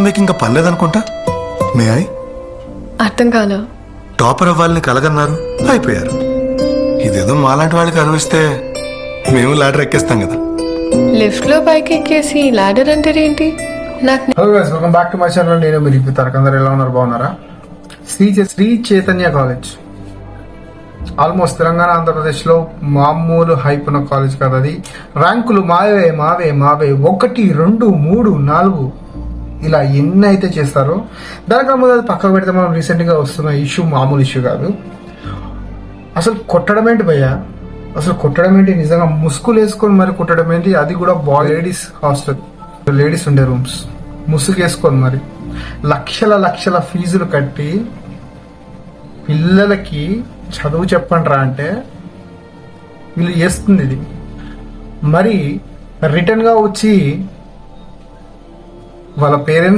మీకు ఇంకా పర్లేదనుకుంటా. May I? అర్థం కాలా. టాపర్ అవ్వాలని కలగన్నారు, అయిపోయారు. ఇదేదో మాలాంటి వాళ్ళకి అనుభవిస్తే మేము లాడర్ ఎక్కేస్తాం కదా. లిఫ్ట్ లో పైకి ఎక్కేసి లాడర్ అంటే ఏంటి? నాకు hello guys, welcome back to my channel. నేను మీరు ఇప్పుడు అందరూ ఎలా ఉన్నారు? బాగున్నారా? శ్రీ చైతన్య కాలేజ్ ఆల్మోస్ట్ తెలంగాణ ఆంధ్రప్రదేశ్ లో మామూలు హైప్ ఉన్న కాలేజ్ కాదు అది. ర్యాంకులు మావే మావే మావే 1, 2, 3, 4 ఇలా ఎన్ని అయితే చేస్తారో దానికన్నా ముందు అది పక్కకు పెడితే మనం రీసెంట్ గా వస్తున్న ఇష్యూ మామూలు ఇష్యూ కాదు. అసలు కొట్టడం ఏంటి భయ్యా? అసలు కొట్టడం ఏంటి? నిజంగా ముసుగులు వేసుకొని మరి కొట్టడం ఏంటి? అది కూడా లేడీస్ హాస్టల్, లేడీస్ ఉండే రూమ్స్, ముసుగు వేసుకొని మరి లక్షల ఫీజులు కట్టి పిల్లలకి చదువు చెప్పండి రా అంటే వీళ్ళు చేస్తుంది ఇది. మరి రిటర్న్ గా వచ్చి వాళ్ళ పేరెంట్స్